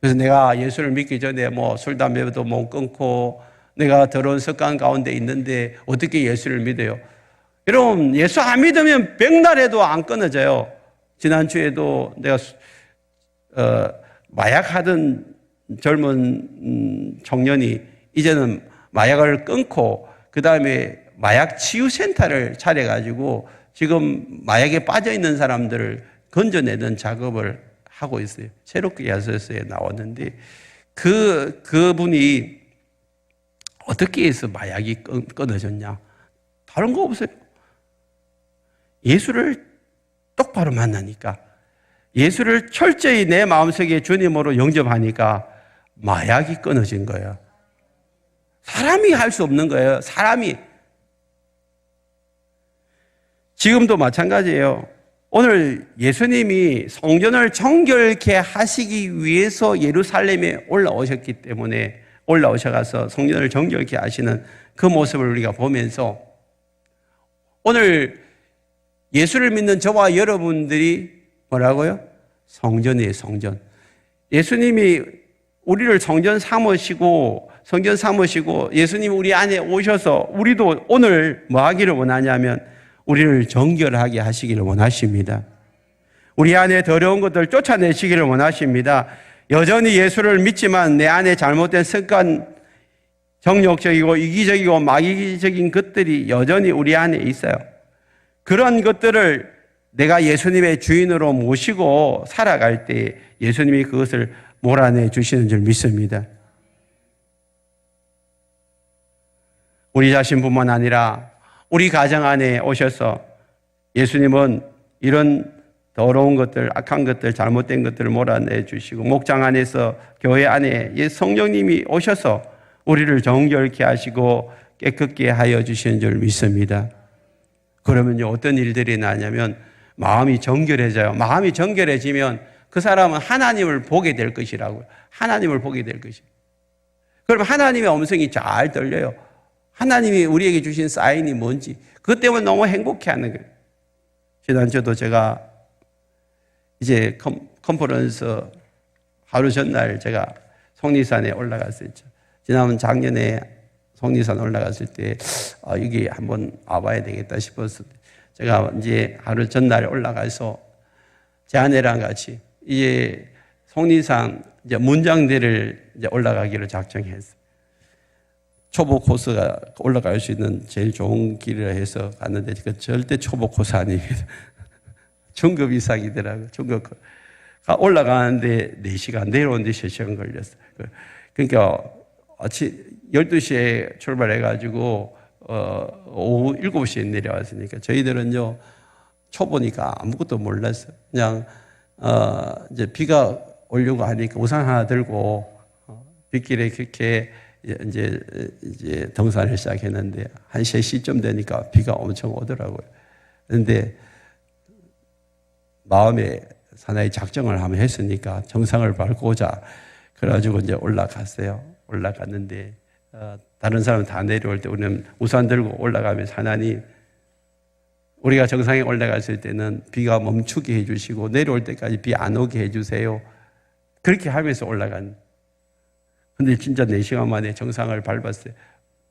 그래서 내가 예수를 믿기 전에 술, 담배도 못 끊고 내가 더러운 습관 가운데 있는데 어떻게 예수를 믿어요? 여러분, 예수 안 믿으면 백날에도 안 끊어져요. 지난주에도 내가 마약하던 젊은 청년이 이제는 마약을 끊고 그 다음에 마약 치유센터를 차려가지고 지금 마약에 빠져있는 사람들을 건져내는 작업을 하고 있어요. 새롭게 야설서에 나왔는데 그분이 어떻게 해서 마약이 끊어졌냐? 다른 거 없어요. 예수를 똑바로 만나니까, 예수를 철저히 내 마음속에 주님으로 영접하니까 마약이 끊어진 거예요. 사람이 할 수 없는 거예요. 사람이. 지금도 마찬가지예요. 오늘 예수님이 성전을 정결케 하시기 위해서 예루살렘에 올라오셨기 때문에 올라오셔가서 성전을 정결케 하시는 그 모습을 우리가 보면서 오늘 예수를 믿는 저와 여러분들이 뭐라고요? 성전이에요, 성전. 예수님이 우리를 성전 삼으시고 예수님이 우리 안에 오셔서 우리도 오늘 뭐 하기를 원하냐면 우리를 정결하게 하시기를 원하십니다. 우리 안에 더러운 것들 쫓아내시기를 원하십니다. 여전히 예수를 믿지만 내 안에 잘못된 습관, 정욕적이고 이기적이고 마귀적인 것들이 여전히 우리 안에 있어요. 그런 것들을 내가 예수님의 주인으로 모시고 살아갈 때 예수님이 그것을 몰아내 주시는 줄 믿습니다. 우리 자신뿐만 아니라 우리 가정 안에 오셔서 예수님은 이런 더러운 것들, 악한 것들, 잘못된 것들을 몰아내 주시고 목장 안에서 교회 안에 성령님이 오셔서 우리를 정결케 하시고 깨끗게 하여 주시는 줄 믿습니다. 그러면요, 어떤 일들이 나냐면 마음이 정결해져요. 마음이 정결해지면 그 사람은 하나님을 보게 될 것이라고요. 하나님을 보게 될 것이에요. 그럼 하나님의 음성이 잘 들려요. 하나님이 우리에게 주신 사인이 뭔지. 그것 때문에 너무 행복해하는 거예요. 지난주도 제가 이제 컨퍼런스 하루 전날 제가 속리산에 올라갔었죠. 지난 작년에 속리산 올라갔을 때 여기 한번 와봐야 되겠다 싶어서 제가 이제 하루 전날에 올라가서 제 아내랑 같이 이제 속리산 이제 문장대를 이제 올라가기로 작정했어요. 초보 코스가 올라갈 수 있는 제일 좋은 길이라 해서 갔는데 그 절대 초보 코스 아닙니다. 중급 이상이더라고요. 중급. 올라가는데 4시간, 내려오는데 3시간 걸렸어요. 그러니까 아침 12시에 출발해가지고 오후 7시에 내려왔으니까 저희들은요 초보니까 아무것도 몰랐어요. 그냥 이제 비가 오려고 하니까 우산 하나 들고 빗길에 그렇게 이제 등산을 시작했는데 한 3시쯤 되니까 비가 엄청 오더라고요. 그런데 마음에 사나이 작정을 한번 했으니까 정상을 밟고자 그래가지고 이제 올라갔어요. 올라갔는데 다른 사람은 다 내려올 때 우리는 우산 들고 올라가면서 하나님, 우리가 정상에 올라갔을 때는 비가 멈추게 해주시고 내려올 때까지 비 안 오게 해주세요. 그렇게 하면서 올라간. 근데 진짜 4시간 만에 정상을 밟았어요.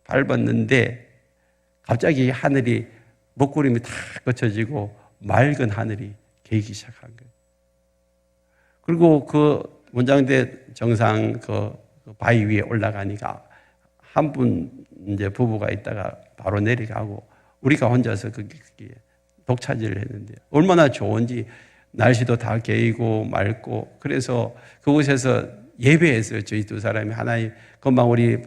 밟았는데 갑자기 하늘이 먹구름이 다 거쳐지고 맑은 하늘이 개기 시작한 거예요. 그리고 그 문장대 정상 그 바위 위에 올라가니까 한 분 이제 부부가 있다가 바로 내려가고 우리가 혼자서 거기에 독차지를 했는데 얼마나 좋은지 날씨도 다 개이고 맑고 그래서 그곳에서 예배했어요. 저희 두 사람이 하나님 금방 우리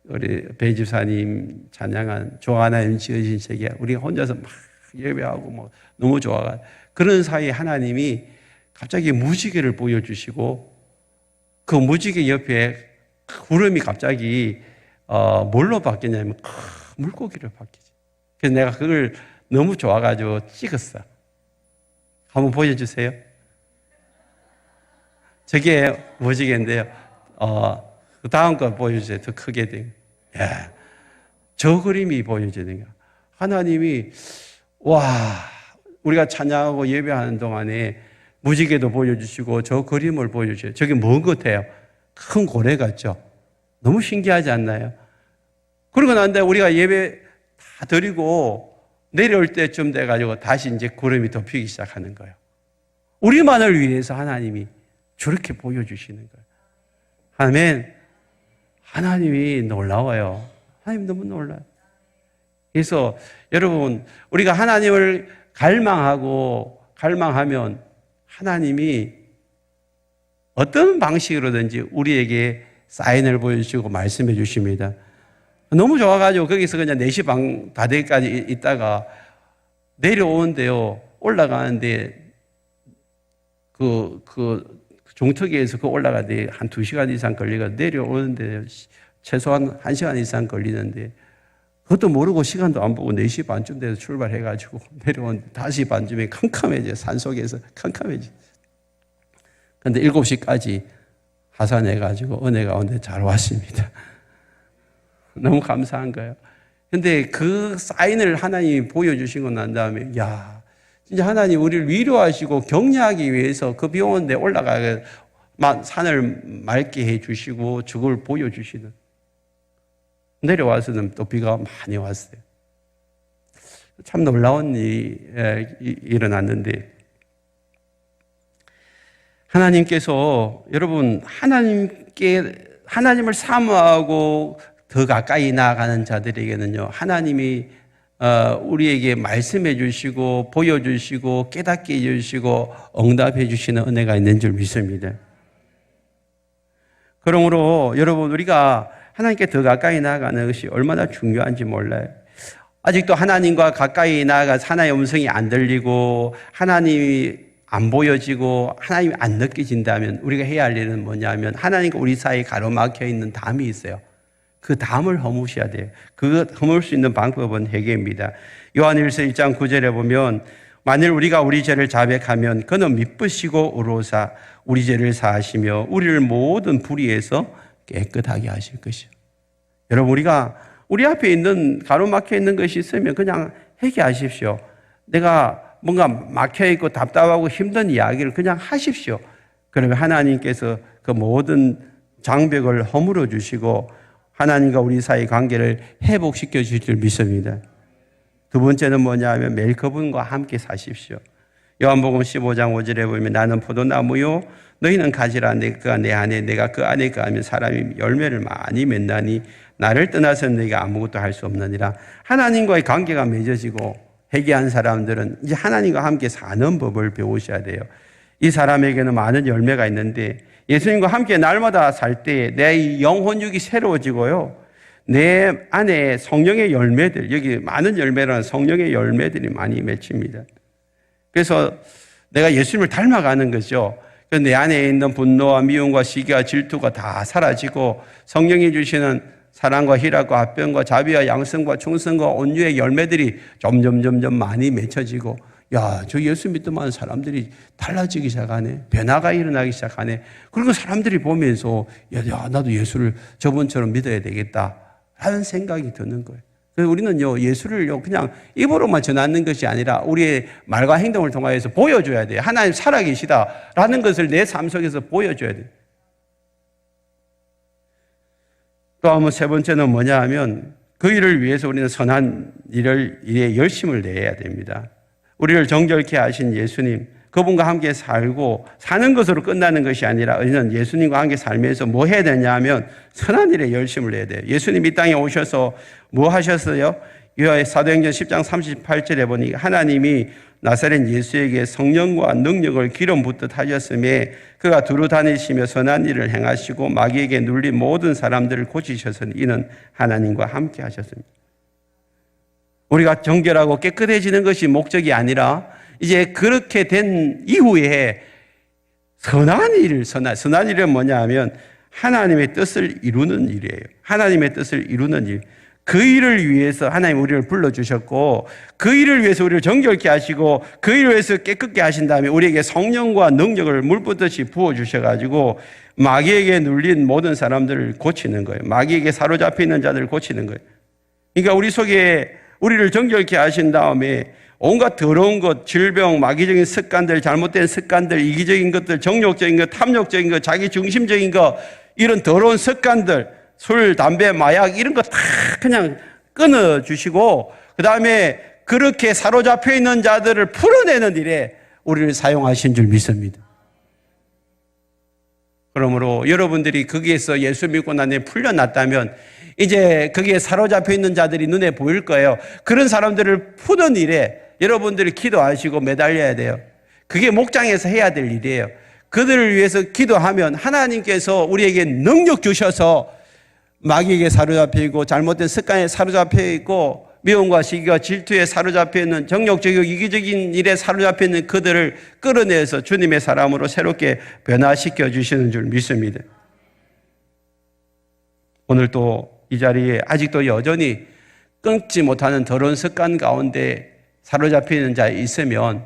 우리 배 집사님 찬양한 조 하나님 지으신 세계 우리가 혼자서 막 예배하고 뭐 너무 좋아가 그런 사이에 하나님이 갑자기 무지개를 보여주시고 그 무지개 옆에 구름이 갑자기 뭘로 바뀌냐면 큰 물고기로 바뀌지. 그래서 내가 그걸 너무 좋아가지고 찍었어. 한번 보여주세요. 저게 무지개인데요. 그 다음 거 보여주세요. 더 크게 된. 야, 저 그림이 보여지는 거야. 하나님이 와 우리가 찬양하고 예배하는 동안에 무지개도 보여주시고 저 그림을 보여주셔요. 저게 뭔 것 같아요? 큰 고래 같죠? 너무 신기하지 않나요? 그러고 난 다음에 우리가 예배 다 드리고 내려올 때쯤 돼가지고 다시 이제 구름이 덮이기 시작하는 거예요. 우리만을 위해서 하나님이 저렇게 보여주시는 거예요. 아멘. 하나님이 놀라워요. 하나님 너무 놀라요. 그래서 여러분 우리가 하나님을 갈망하면 하나님이 어떤 방식으로든지 우리에게 사인을 보여주시고 말씀해 주십니다. 너무 좋아가지고 거기서 그냥 4시 반 다 되기까지 있다가 내려오는데요. 올라가는데 그 종특이에서 그 올라가는데 한 2시간 이상 걸리고 내려오는데 최소한 1시간 이상 걸리는데 그것도 모르고 시간도 안 보고 4시 반쯤 돼서 출발해가지고 내려온 5시 반쯤에 캄캄해져. 산속에서 캄캄해져. 근데 7시까지 하산해가지고 은혜 가운데 잘 왔습니다. 너무 감사한 거예요. 근데 그 사인을 하나님이 보여주시고 난 다음에, 야, 진짜 하나님 우리를 위로하시고 격려하기 위해서 그 비 오는데 올라가게 산을 맑게 해 주시고 저걸 보여주시는. 내려와서는 또 비가 많이 왔어요. 참 놀라운 일이 일어났는데, 하나님께서 여러분 하나님을 사모하고 더 가까이 나아가는 자들에게는요, 하나님이 우리에게 말씀해 주시고 보여주시고 깨닫게 해주시고 응답해 주시는 은혜가 있는 줄 믿습니다. 그러므로 여러분 우리가 하나님께 더 가까이 나아가는 것이 얼마나 중요한지 몰라요. 아직도 하나님과 가까이 나아가서 하나님의 음성이 안 들리고 하나님이 안 보여지고 하나님이 안 느껴진다면 우리가 해야 할 일은 뭐냐면 하나님과 우리 사이에 가로막혀 있는 담이 있어요. 그 담을 허무셔야 돼요. 그 허물 수 있는 방법은 회개입니다. 요한일서 1장 9절에 보면 만일 우리가 우리 죄를 자백하면 그는 미쁘시고 의로사 우리 죄를 사하시며 우리를 모든 불의에서 깨끗하게 하실 것이요. 여러분 우리가 우리 앞에 있는 가로막혀 있는 것이 있으면 그냥 회개하십시오. 내가 뭔가 막혀있고 답답하고 힘든 이야기를 그냥 하십시오. 그러면 하나님께서 그 모든 장벽을 허물어 주시고 하나님과 우리 사이 관계를 회복시켜 주실 줄 믿습니다. 두 번째는 뭐냐 하면 매일 그분과 함께 사십시오. 요한복음 15장 5절에 보면 나는 포도나무요 너희는 가지라 내가 내 안에 내가 그 안에 거하면 사람이 열매를 많이 맺나니 나를 떠나서는 너희가 아무것도 할 수 없느니라. 하나님과의 관계가 맺어지고 회개한 사람들은 이제 하나님과 함께 사는 법을 배우셔야 돼요. 이 사람에게는 많은 열매가 있는데 예수님과 함께 날마다 살 때 내 영혼육이 새로워지고요. 내 안에 성령의 열매들, 여기 많은 열매라는 성령의 열매들이 많이 맺힙니다. 그래서 내가 예수님을 닮아가는 거죠. 내 안에 있는 분노와 미움과 시기와 질투가 다 사라지고 성령이 주시는 사랑과 희락과 화평과 자비와 양성과 충성과 온유의 열매들이 점점 많이 맺혀지고 야, 저 예수 믿는 사람들이 달라지기 시작하네. 변화가 일어나기 시작하네. 그리고 사람들이 보면서 야, 나도 예수를 저분처럼 믿어야 되겠다 하는 생각이 드는 거예요. 그래서 우리는요, 예수를요, 그냥 입으로만 전하는 것이 아니라 우리의 말과 행동을 통하여서 보여줘야 돼요. 하나님 살아계시다라는 것을 내 삶 속에서 보여줘야 돼요. 또 한번 세 번째는 뭐냐 하면 그 일을 위해서 우리는 선한 일에 열심을 내야 됩니다. 우리를 정결케 하신 예수님, 그분과 함께 살고 사는 것으로 끝나는 것이 아니라 우리는 예수님과 함께 살면서 뭐 해야 되냐 하면 선한 일에 열심을 내야 돼요. 예수님 이 땅에 오셔서 뭐 하셨어요? 사도행전 10장 38절에 보니 하나님이 나사렛 예수에게 성령과 능력을 기름 붓듯 하셨음에 그가 두루 다니시며 선한 일을 행하시고 마귀에게 눌린 모든 사람들을 고치셔서는 이는 하나님과 함께 하셨습니다. 우리가 정결하고 깨끗해지는 것이 목적이 아니라 이제 그렇게 된 이후에 선한 일은 뭐냐 하면 하나님의 뜻을 이루는 일이에요. 하나님의 뜻을 이루는 일. 그 일을 위해서 하나님 우리를 불러주셨고 그 일을 위해서 우리를 정결케 하시고 그 일을 위해서 깨끗게 하신 다음에 우리에게 성령과 능력을 물 붓듯이 부어주셔가지고 마귀에게 눌린 모든 사람들을 고치는 거예요. 마귀에게 사로잡혀 있는 자들을 고치는 거예요. 그러니까 우리 속에 우리를 정결케 하신 다음에 온갖 더러운 것, 질병, 마귀적인 습관들, 잘못된 습관들, 이기적인 것들, 정욕적인 것, 탐욕적인 것, 자기 중심적인 것, 이런 더러운 습관들, 술, 담배, 마약 이런 거 다 그냥 끊어주시고 그 다음에 그렇게 사로잡혀 있는 자들을 풀어내는 일에 우리를 사용하신 줄 믿습니다. 그러므로 여러분들이 거기에서 예수 믿고 난 뒤에 풀려났다면 이제 거기에 사로잡혀 있는 자들이 눈에 보일 거예요. 그런 사람들을 푸는 일에 여러분들이 기도하시고 매달려야 돼요. 그게 목장에서 해야 될 일이에요. 그들을 위해서 기도하면 하나님께서 우리에게 능력 주셔서 마귀에게 사로잡혀 있고 잘못된 습관에 사로잡혀 있고 미움과 시기와 질투에 사로잡혀 있는 정욕적이고 이기적인 일에 사로잡혀 있는 그들을 끌어내서 주님의 사람으로 새롭게 변화시켜 주시는 줄 믿습니다. 오늘 또 이 자리에 아직도 여전히 끊지 못하는 더러운 습관 가운데 사로잡혀 있는 자 있으면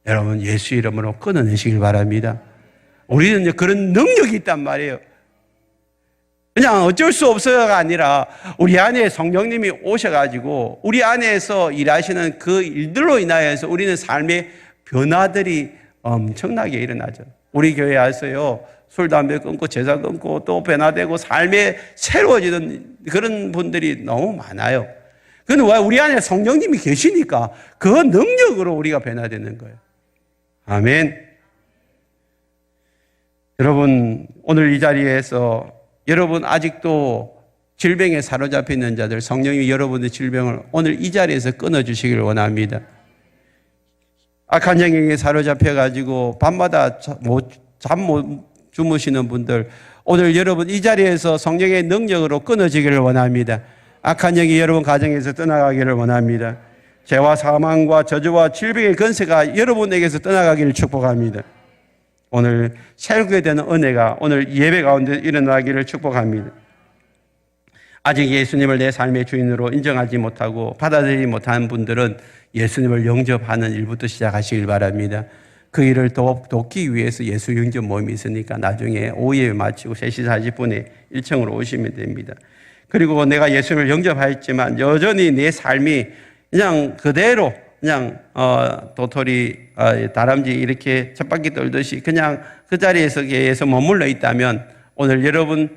여러분 예수 이름으로 끊어내시길 바랍니다. 우리는 이제 그런 능력이 있단 말이에요. 그냥 어쩔 수 없어가 아니라 우리 안에 성령님이 오셔가지고 우리 안에서 일하시는 그 일들로 인하여서 우리는 삶의 변화들이 엄청나게 일어나죠. 우리 교회 와서요 술, 담배 끊고 제사 끊고 또 변화되고 삶에 새로워지는 그런 분들이 너무 많아요. 그건 왜? 우리 안에 성령님이 계시니까 그 능력으로 우리가 변화되는 거예요. 아멘. 여러분 오늘 이 자리에서 여러분 아직도 질병에 사로잡혀 있는 자들 성령이 여러분의 질병을 오늘 이 자리에서 끊어주시길 원합니다. 악한 영역에 사로잡혀가지고 밤마다 잠 못 주무시는 분들 오늘 여러분 이 자리에서 성령의 능력으로 끊어지기를 원합니다. 악한 영이 여러분 가정에서 떠나가기를 원합니다. 죄와 사망과 저주와 질병의 권세가 여러분에게서 떠나가기를 축복합니다. 오늘 새롭게 되는 은혜가 오늘 예배 가운데 일어나기를 축복합니다. 아직 예수님을 내 삶의 주인으로 인정하지 못하고 받아들이지 못하는 분들은 예수님을 영접하는 일부터 시작하시길 바랍니다. 그 일을 돕기 위해서 예수 영접 모임이 있으니까 나중에 오후에 마치고 3시 40분에 1층으로 오시면 됩니다. 그리고 내가 예수님을 영접하였지만 여전히 내 삶이 그냥 그대로 그냥 도토리 다람쥐 이렇게 쳇바퀴 돌듯이 그냥 그 자리에서 머물러 있다면 오늘 여러분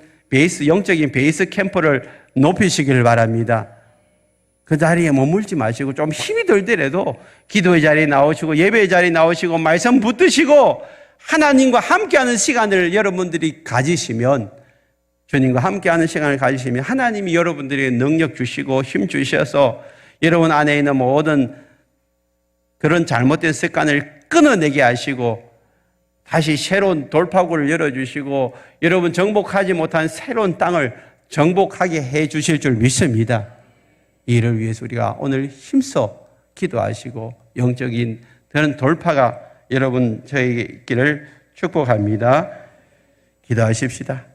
영적인 베이스 캠프를 높이시기를 바랍니다. 그 자리에 머물지 마시고 좀 힘이 들더라도 기도의 자리에 나오시고 예배의 자리에 나오시고 말씀 붙드시고 하나님과 함께하는 시간을 여러분들이 가지시면 주님과 함께하는 시간을 가지시면 하나님이 여러분들에게 능력 주시고 힘 주셔서 여러분 안에 있는 모든 그런 잘못된 습관을 끊어내게 하시고 다시 새로운 돌파구를 열어주시고 여러분 정복하지 못한 새로운 땅을 정복하게 해 주실 줄 믿습니다. 이를 위해서 우리가 오늘 힘써 기도하시고 영적인 그런 돌파가 여러분 저에게 있기를 축복합니다. 기도하십시다.